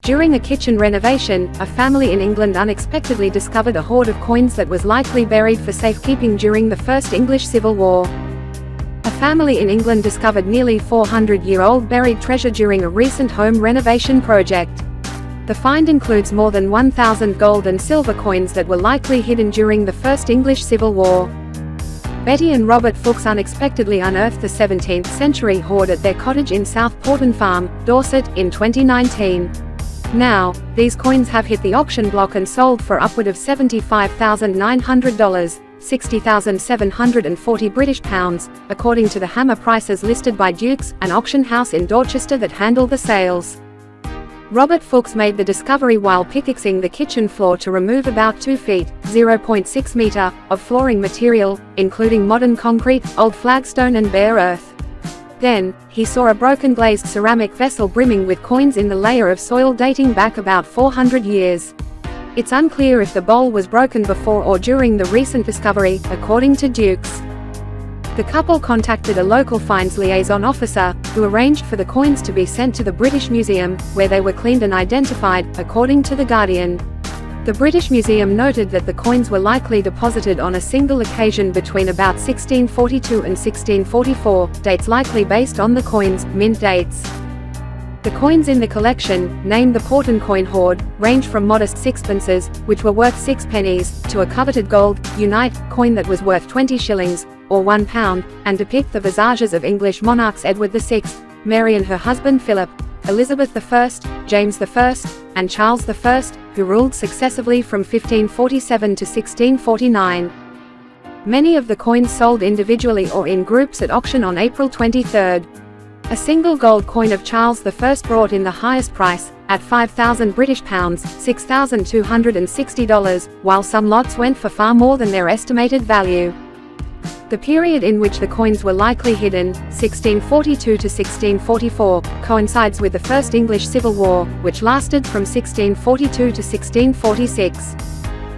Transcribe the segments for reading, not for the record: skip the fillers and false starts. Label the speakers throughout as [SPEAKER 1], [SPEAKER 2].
[SPEAKER 1] During a kitchen renovation, a family in England unexpectedly discovered a hoard of coins that was likely buried for safekeeping during the First English Civil War. A family in England discovered nearly 400-year-old buried treasure during a recent home renovation project. The find includes more than 1,000 gold and silver coins that were likely hidden during the First English Civil War. Betty and Robert Fuchs unexpectedly unearthed the 17th-century hoard at their cottage in South Porton Farm, Dorset, in 2019. Now, these coins have hit the auction block and sold for upward of $75,900, £60,740, according to the hammer prices listed by Dukes, an auction house in Dorchester that handled the sales. Robert Fuchs made the discovery while pickaxing the kitchen floor to remove about 2 feet (0.6 meter) of flooring material, including modern concrete, old flagstone and bare earth. Then, he saw a broken glazed ceramic vessel brimming with coins in the layer of soil dating back about 400 years. It's unclear if the bowl was broken before or during the recent discovery, according to Dukes. The couple contacted a local finds liaison officer, who arranged for the coins to be sent to the British Museum, where they were cleaned and identified, according to The Guardian. The British Museum noted that the coins were likely deposited on a single occasion between about 1642 and 1644, dates likely based on the coins' mint dates. The coins in the collection, named the Porton coin hoard, range from modest sixpences, which were worth 6 pennies, to a coveted gold, unite, coin that was worth 20 shillings, or £1, and depict the visages of English monarchs Edward VI, Mary and her husband Philip, Elizabeth I, James I, and Charles I, who ruled successively from 1547 to 1649. Many of the coins sold individually or in groups at auction on April 23. A single gold coin of Charles I brought in the highest price, at £5,000 British pounds, $6,260, while some lots went for far more than their estimated value. The period in which the coins were likely hidden, 1642 to 1644, coincides with the First English Civil War, which lasted from 1642 to 1646.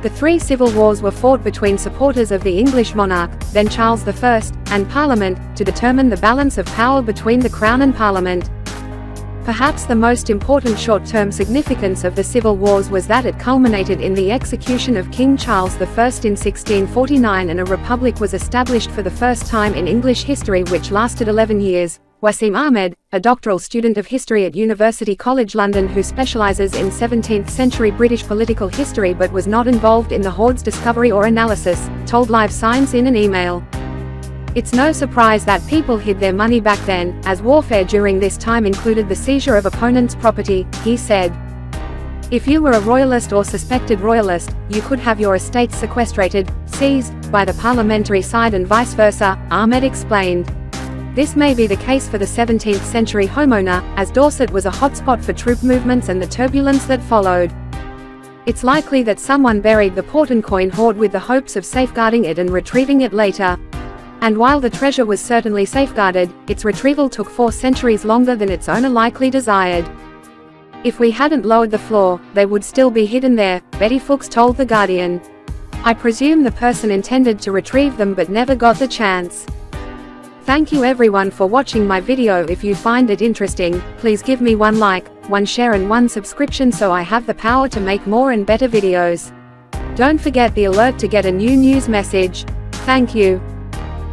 [SPEAKER 1] The 3 civil wars were fought between supporters of the English monarch, then Charles I, and Parliament, to determine the balance of power between the Crown and Parliament. Perhaps the most important short-term significance of the civil wars was that it culminated in the execution of King Charles I in 1649 and a republic was established for the first time in English history, which lasted 11 years. Wasim Ahmed, a doctoral student of history at University College London who specialises in 17th-century British political history but was not involved in the hoard's discovery or analysis, told Live Science in an email. It's no surprise that people hid their money back then, as warfare during this time included the seizure of opponents' property, he said. If you were a royalist or suspected royalist, you could have your estates sequestrated, seized, by the parliamentary side and vice versa, Ahmed explained. This may be the case for the 17th-century homeowner, as Dorset was a hotspot for troop movements and the turbulence that followed. It's likely that someone buried the Porton coin hoard with the hopes of safeguarding it and retrieving it later. And while the treasure was certainly safeguarded, its retrieval took 4 centuries longer than its owner likely desired. If we hadn't lowered the floor, they would still be hidden there, Betty Fuchs told The Guardian. I presume the person intended to retrieve them but never got the chance. Thank you everyone for watching my video. If you find it interesting, please give me 1 like, 1 share and 1 subscription so I have the power to make more and better videos. Don't forget the alert to get a new news message. Thank you.